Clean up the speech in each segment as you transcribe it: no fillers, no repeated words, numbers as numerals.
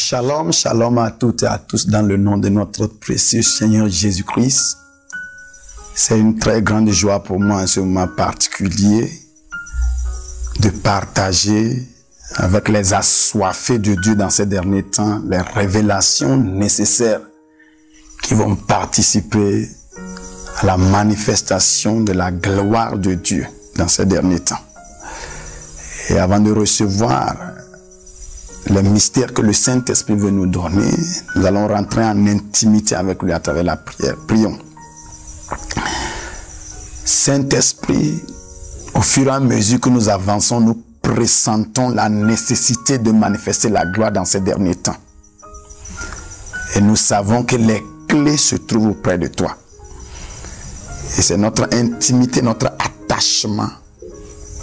Shalom, shalom à toutes et à tous dans le nom de notre précieux Seigneur Jésus-Christ. C'est une très grande joie pour moi en ce moment particulier de partager avec les assoiffés de Dieu dans ces derniers temps les révélations nécessaires qui vont participer à la manifestation de la gloire de Dieu dans ces derniers temps. Et avant de recevoir les mystères que le Saint-Esprit veut nous donner, nous allons rentrer en intimité avec lui à travers la prière. Prions. Saint-Esprit, au fur et à mesure que nous avançons, nous pressentons la nécessité de manifester la gloire dans ces derniers temps. Et nous savons que les clés se trouvent auprès de toi. Et c'est notre intimité, notre attachement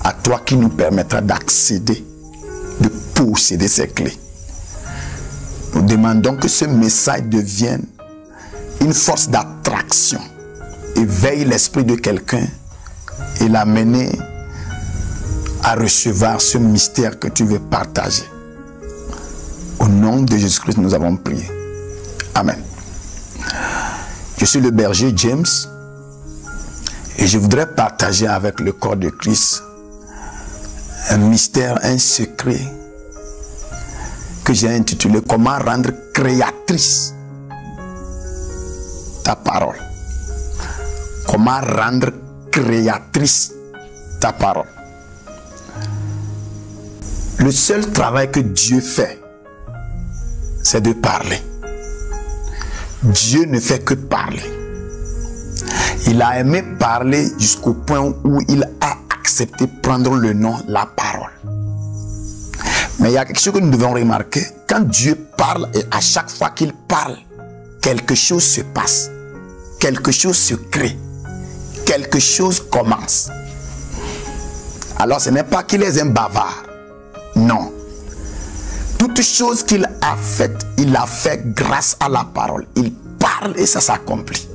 à toi qui nous permettra d'accéder, de posséder ces clés. Nous demandons que ce message devienne une force d'attraction, éveille l'esprit de quelqu'un et l'amener à recevoir ce mystère que tu veux partager. Au nom de Jésus-Christ, nous avons prié. Amen. Je suis le berger James et je voudrais partager avec le corps de Christ un mystère, un secret que j'ai intitulé « Comment rendre créatrice ta parole ». Comment rendre créatrice ta parole. Le seul travail que Dieu fait, c'est de parler. Dieu ne fait que parler. Il a aimé parler jusqu'au point où il a accepté de prendre le nom, la parole. Mais il y a quelque chose que nous devons remarquer. Quand Dieu parle, et à chaque fois qu'il parle, quelque chose se passe. Quelque chose se crée. Quelque chose commence. Alors ce n'est pas qu'il est un bavard. Non. Toute chose qu'il a faite, il l'a fait grâce à la parole. Il parle et ça s'accomplit.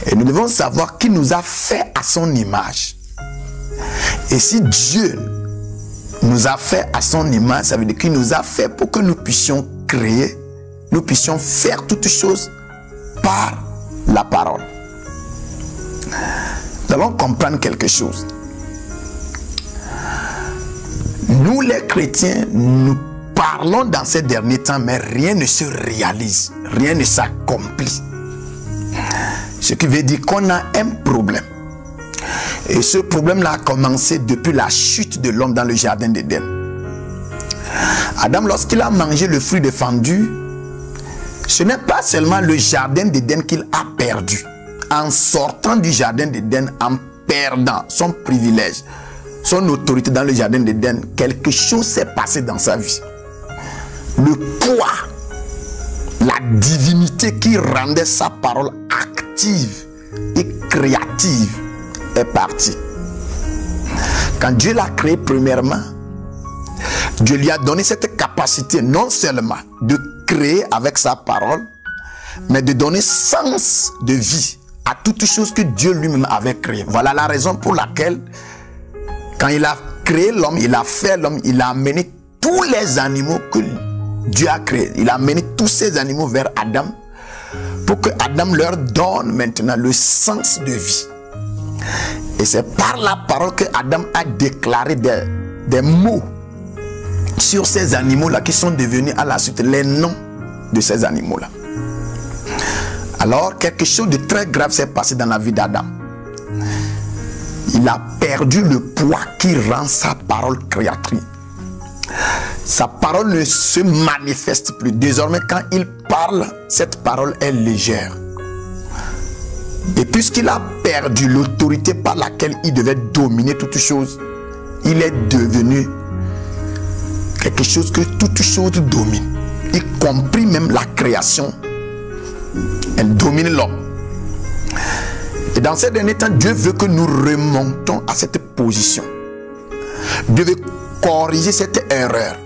Et nous devons savoir qu'il nous a fait à son image. Et si Dieu nous a fait à son image, ça veut dire qu'il nous a fait pour que nous puissions créer, nous puissions faire toutes choses par la parole. Nous allons comprendre quelque chose. Nous les chrétiens, nous parlons dans ces derniers temps, mais rien ne se réalise, rien ne s'accomplit. Ce qui veut dire qu'on a un problème. Et ce problème-là a commencé depuis la chute de l'homme dans le jardin d'Éden. Adam, lorsqu'il a mangé le fruit défendu, ce n'est pas seulement le jardin d'Éden qu'il a perdu. En sortant du jardin d'Éden, en perdant son privilège, son autorité dans le jardin d'Éden, quelque chose s'est passé dans sa vie. Le poids, la divinité qui rendait sa parole active et créative est parti. Quand Dieu l'a créé premièrement, Dieu lui a donné cette capacité non seulement de créer avec sa parole, mais de donner sens de vie à toute chose que Dieu lui-même avait créée. Voilà la raison pour laquelle, quand il a créé l'homme, il a fait l'homme, il a amené tous les animaux que Dieu a créés. Il a amené tous ces animaux vers Adam pour que Adam leur donne maintenant le sens de vie. Et c'est par la parole que Adam a déclaré des mots sur ces animaux-là qui sont devenus à la suite les noms de ces animaux-là. Alors, quelque chose de très grave s'est passé dans la vie d'Adam. Il a perdu le poids qui rend sa parole créatrice. Sa parole ne se manifeste plus. Désormais, quand il parle, cette parole est légère. Et puisqu'il a perdu l'autorité par laquelle il devait dominer toutes choses, il est devenu quelque chose que toute chose domine, y compris même la création. Elle domine l'homme. Et dans ces derniers temps, Dieu veut que nous remontons à cette position. Dieu veut corriger cette erreur.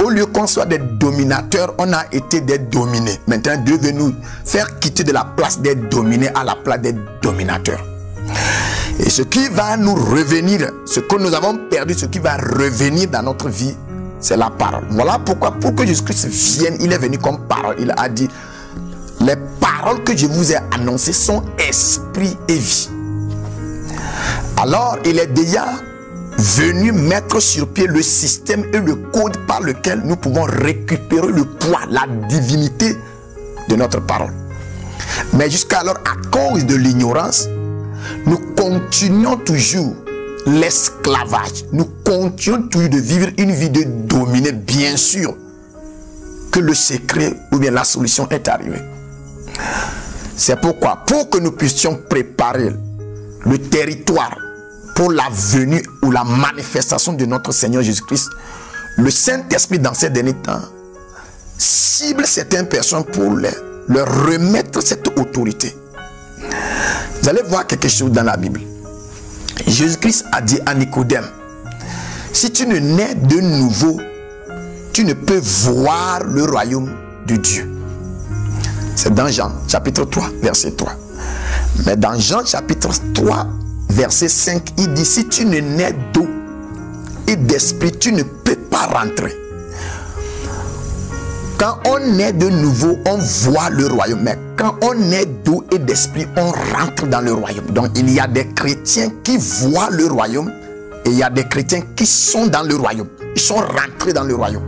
Au lieu qu'on soit des dominateurs, on a été des dominés. Maintenant, Dieu veut nous faire quitter de la place des dominés à la place des dominateurs. Et ce qui va nous revenir, ce que nous avons perdu, ce qui va revenir dans notre vie, c'est la parole. Voilà pourquoi, pour que Jésus-Christ vienne, il est venu comme parole. Il a dit, les paroles que je vous ai annoncées sont esprit et vie. Alors, il est déjà venu mettre sur pied le système et le code par lequel nous pouvons récupérer le poids, la divinité de notre parole. Mais jusqu'alors, à cause de l'ignorance, nous continuons toujours l'esclavage. Nous continuons toujours de vivre une vie de dominée. Bien sûr que le secret ou bien la solution est arrivée. C'est pourquoi, pour que nous puissions préparer le territoire pour la venue ou la manifestation de notre Seigneur Jésus-Christ, le Saint-Esprit dans ces derniers temps cible certaines personnes pour leur remettre cette autorité. Vous allez voir quelque chose dans la Bible. Jésus-Christ a dit à Nicodème, si tu ne nais de nouveau, tu ne peux voir le royaume de Dieu. C'est dans Jean chapitre 3 verset 3. Mais dans Jean chapitre 3 verset 5, il dit, si tu ne nais d'eau et d'esprit, tu ne peux pas rentrer. Quand on naît de nouveau, on voit le royaume. Mais quand on naît d'eau et d'esprit, on rentre dans le royaume. Donc il y a des chrétiens qui voient le royaume et il y a des chrétiens qui sont dans le royaume. Ils sont rentrés dans le royaume.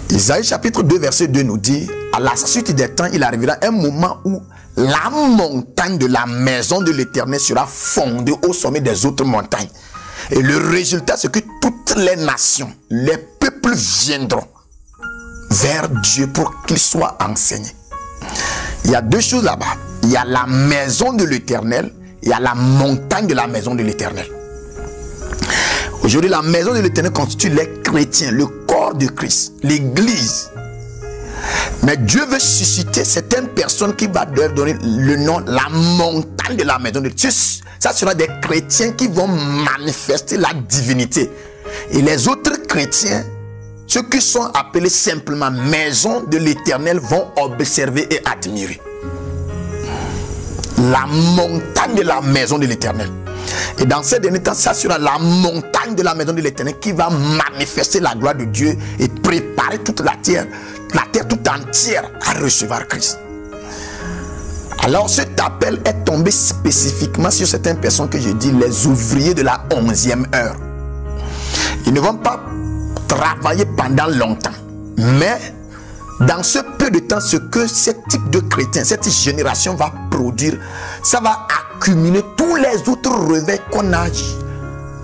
Isaïe chapitre 2 verset 2 nous dit, à la suite des temps, il arrivera un moment où la montagne de la maison de l'Éternel sera fondée au sommet des autres montagnes. Et le résultat, c'est que toutes les nations, les peuples viendront vers Dieu pour qu'il soit enseigné. Il y a deux choses là-bas. Il y a la maison de l'Éternel, il y a la montagne de la maison de l'Éternel. Aujourd'hui, la maison de l'Éternel constitue les chrétiens, le corps de Christ, l'Église. Mais Dieu veut susciter certaines personnes qui vont donner le nom, la montagne de la maison de Dieu. Ça sera des chrétiens qui vont manifester la divinité. Et les autres chrétiens, ceux qui sont appelés simplement maison de l'Éternel, vont observer et admirer la montagne de la maison de l'Éternel. Et dans ces derniers temps, ça sera la montagne de la maison de l'Éternel qui va manifester la gloire de Dieu et préparer toute la terre tout entière à recevoir Christ. Alors cet appel est tombé spécifiquement sur certaines personnes que je dis les ouvriers de la 11e heure. Ils ne vont pas travailler pendant longtemps, mais dans ce peu de temps, ce que ce type de chrétien, cette génération va produire, ça va accumuler tous les autres revers qu'on a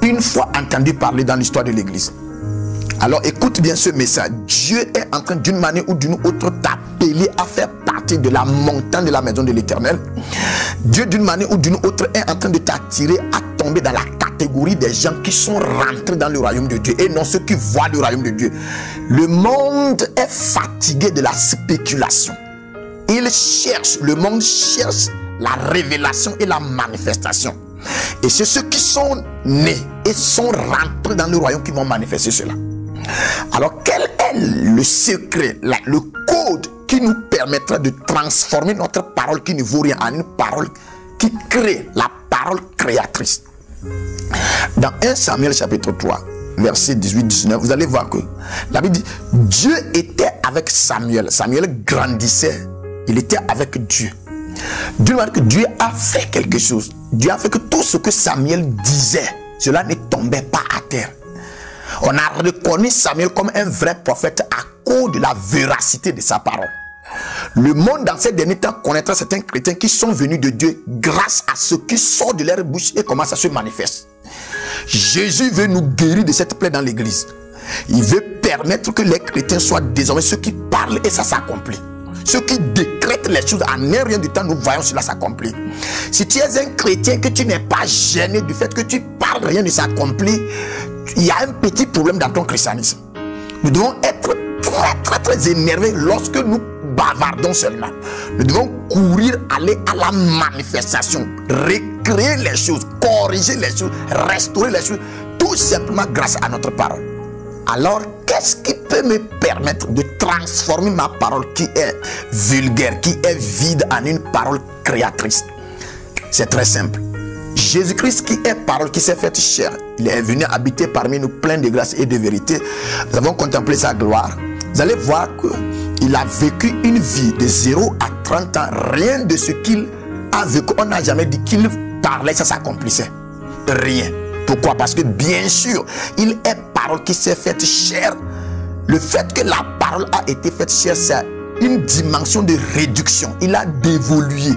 une fois entendu parler dans l'histoire de l'Église. Alors écoute bien ce message. Dieu est en train d'une manière ou d'une autre t'appeler à faire partie de la montagne de la maison de l'Éternel. Dieu d'une manière ou d'une autre est en train de t'attirer à tomber dans la catégorie des gens qui sont rentrés dans le royaume de Dieu et non ceux qui voient le royaume de Dieu. Le monde est fatigué de la spéculation. Le monde cherche la révélation et la manifestation. Et c'est ceux qui sont nés et sont rentrés dans le royaume qui vont manifester cela. Alors quel est le secret, le code qui nous permettra de transformer notre parole qui ne vaut rien en une parole qui crée, la parole créatrice? Dans 1 Samuel chapitre 3 verset 18-19, vous allez voir que la Bible dit, Dieu était avec Samuel. Samuel grandissait, il était avec Dieu. D'une manière que Dieu a fait quelque chose. Dieu a fait que tout ce que Samuel disait, cela ne tombait pas à terre. On a reconnu Samuel comme un vrai prophète à cause de la véracité de sa parole. Le monde dans ces derniers temps connaîtra certains chrétiens qui sont venus de Dieu grâce à ce qui sort de leur bouche et comment ça se manifeste. Jésus veut nous guérir de cette plaie dans l'église. Il veut permettre que les chrétiens soient désormais ceux qui parlent et ça s'accomplit. Ceux qui décrètent les choses en un rien du temps, nous voyons cela s'accomplir. Si tu es un chrétien que tu n'es pas gêné du fait que tu parles, rien ne s'accomplit, il y a un petit problème dans ton christianisme. Nous devons être très énervés lorsque nous bavardons seulement. Nous devons courir, aller à la manifestation, recréer les choses, corriger les choses, restaurer les choses, tout simplement grâce à notre parole. Alors, qu'est-ce qui peut me permettre de transformer ma parole qui est vulgaire, qui est vide en une parole créatrice? C'est très simple. Jésus-Christ qui est parole, qui s'est fait chair, il est venu habiter parmi nous plein de grâce et de vérité. Nous avons contemplé sa gloire. Vous allez voir qu'il a vécu une vie de 0 à 30 ans. Rien de ce qu'il a vécu, on n'a jamais dit qu'il parlait, ça s'accomplissait. Rien. Pourquoi? Parce que bien sûr, il est parole qui s'est faite chair. Le fait que la parole a été faite chair, c'est une dimension de réduction. Il a dévolué.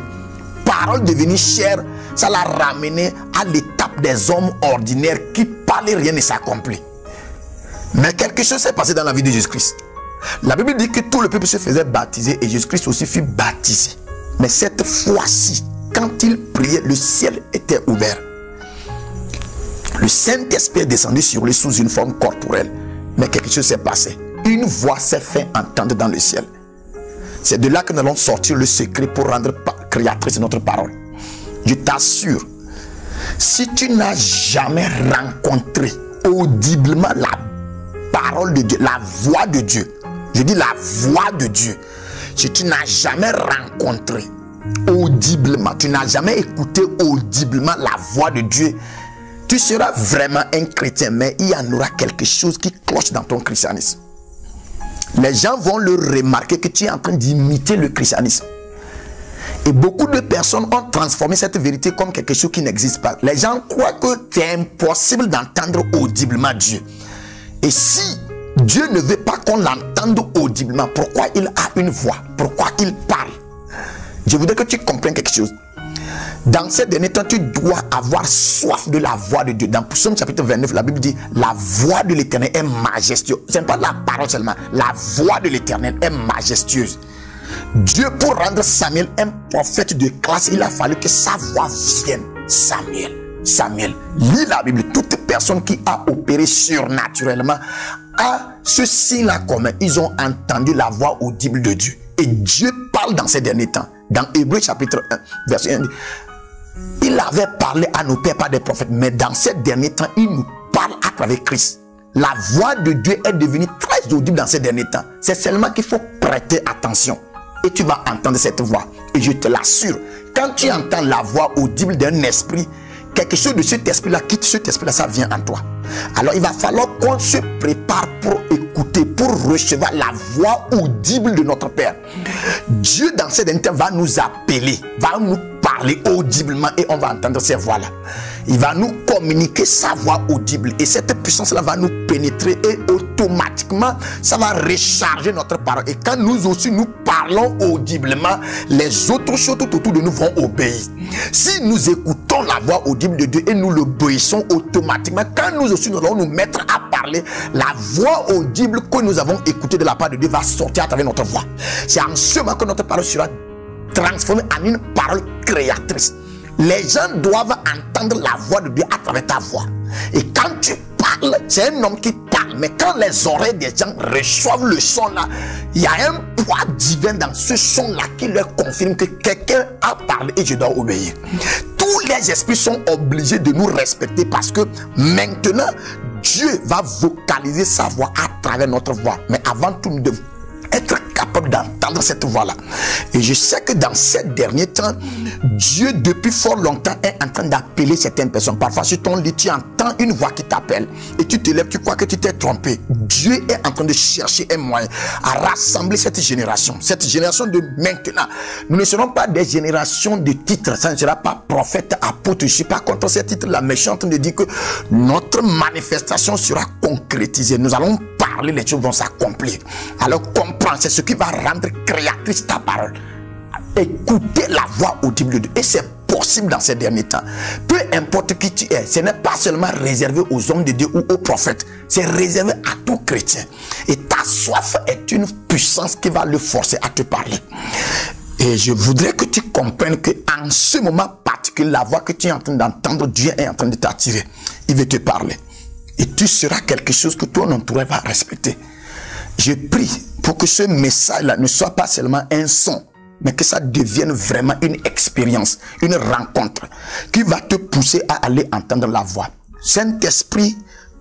Parole devenue chair, ça l'a ramené à l'étape des hommes ordinaires qui parlaient, rien ne s'accomplit. Mais quelque chose s'est passé dans la vie de Jésus-Christ. La Bible dit que tout le peuple se faisait baptiser et Jésus-Christ aussi fut baptisé. Mais cette fois-ci, quand il priait, le ciel était ouvert. Le Saint-Esprit est descendu sur lui sous une forme corporelle. Mais quelque chose s'est passé. Une voix s'est fait entendre dans le ciel. C'est de là que nous allons sortir le secret pour rendre créatrice notre parole. Je t'assure, si tu n'as jamais rencontré audiblement la parole de Dieu, la voix de Dieu, je dis la voix de Dieu, si tu n'as jamais rencontré audiblement, tu n'as jamais écouté audiblement la voix de Dieu, tu seras vraiment un chrétien, mais il y en aura quelque chose qui cloche dans ton christianisme. Les gens vont le remarquer que tu es en train d'imiter le christianisme. Et beaucoup de personnes ont transformé cette vérité comme quelque chose qui n'existe pas. Les gens croient que c'est impossible d'entendre audiblement Dieu. Et si Dieu ne veut pas qu'on l'entende audiblement, pourquoi il a une voix? Pourquoi il parle? Je voudrais que tu comprennes quelque chose. Dans ces derniers temps, tu dois avoir soif de la voix de Dieu. Dans Psaume chapitre 29, la Bible dit, la voix de l'Éternel est majestueuse. Ce n'est pas la parole seulement. La voix de l'Éternel est majestueuse. Dieu, pour rendre Samuel un prophète de classe, il a fallu que sa voix vienne. Samuel, lis la Bible. Toute personne qui a opéré surnaturellement a ce signe-là commun. Ils ont entendu la voix audible de Dieu. Et Dieu parle dans ces derniers temps. Dans Hébreux chapitre 1, verset 1, il avait parlé à nos pères par des prophètes, mais dans ces derniers temps, il nous parle à travers Christ. La voix de Dieu est devenue très audible dans ces derniers temps. C'est seulement qu'il faut prêter attention. Et tu vas entendre cette voix. Et je te l'assure, quand tu entends la voix audible d'un esprit, quelque chose de cet esprit-là quitte cet esprit-là, ça vient en toi. Alors il va falloir qu'on se prépare pour écouter, pour recevoir la voix audible de notre Père. Dieu dans ces derniers temps va nous appeler, va nous parler audiblement et on va entendre ces voix-là. Il va nous communiquer sa voix audible et cette puissance-là va nous pénétrer et automatiquement ça va recharger notre parole. Et quand nous aussi nous parlons audiblement, les autres choses tout autour de nous vont obéir. Si nous écoutons la voix audible de Dieu et nous l'obéissons automatiquement, quand nous aussi nous allons nous mettre à parler, la voix audible que nous avons écoutée de la part de Dieu va sortir à travers notre voix. C'est en ce moment que notre parole sera transformée en une parole créatrice. Les gens doivent entendre la voix de Dieu à travers ta voix. Et quand tu parles, c'est un homme qui parle. Mais quand les oreilles des gens reçoivent le son là, il y a un poids divin dans ce son là qui leur confirme que quelqu'un a parlé et je dois obéir. Tous les esprits sont obligés de nous respecter parce que maintenant, Dieu va vocaliser sa voix à travers notre voix. Mais avant tout, nous devons être capable d'entendre cette voix-là. Et je sais que dans ces derniers temps, Dieu depuis fort longtemps est en train d'appeler certaines personnes. Parfois sur ton lit, tu entends une voix qui t'appelle et tu te lèves, tu crois que tu t'es trompé. Dieu est en train de chercher un moyen à rassembler cette génération. Cette génération de maintenant. Nous ne serons pas des générations de titres. Ça ne sera pas prophète, apôtre. Je ne suis pas contre ces titres-là, mais je suis en train de dire que notre manifestation sera concrétisée. Nous allons parler, les choses vont s'accomplir. Alors comprends, c'est ce qui va rendre créatrice ta parole. Écoutez la voix audible de Dieu. Et c'est possible dans ces derniers temps. Peu importe qui tu es, ce n'est pas seulement réservé aux hommes de Dieu ou aux prophètes. C'est réservé à tout chrétien. Et ta soif est une puissance qui va le forcer à te parler. Et je voudrais que tu comprennes qu'en ce moment particulier, la voix que tu es en train d'entendre, Dieu est en train de t'attirer. Il veut te parler. Et tu seras quelque chose que ton entourage va respecter. Je prie pour que ce message-là ne soit pas seulement un son, mais que ça devienne vraiment une expérience, une rencontre qui va te pousser à aller entendre la voix. Saint-Esprit,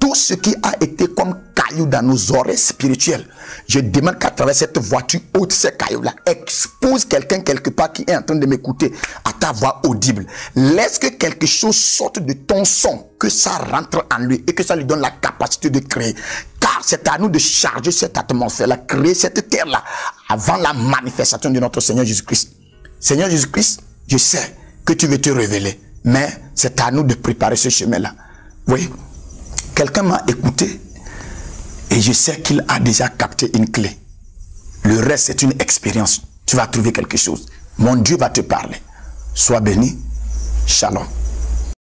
tout ce qui a été comme cailloux dans nos oreilles spirituelles, je demande qu'à travers cette voiture haute, ces cailloux-là, expose quelqu'un quelque part qui est en train de m'écouter à ta voix audible. Laisse que quelque chose sorte de ton son, que ça rentre en lui et que ça lui donne la capacité de créer. Car c'est à nous de charger cette atmosphère-là, créer cette terre-là avant la manifestation de notre Seigneur Jésus-Christ. Seigneur Jésus-Christ, je sais que tu veux te révéler, mais c'est à nous de préparer ce chemin-là. Oui, quelqu'un m'a écouté et je sais qu'il a déjà capté une clé. Le reste, c'est une expérience. Tu vas trouver quelque chose. Mon Dieu va te parler. Sois béni. Shalom.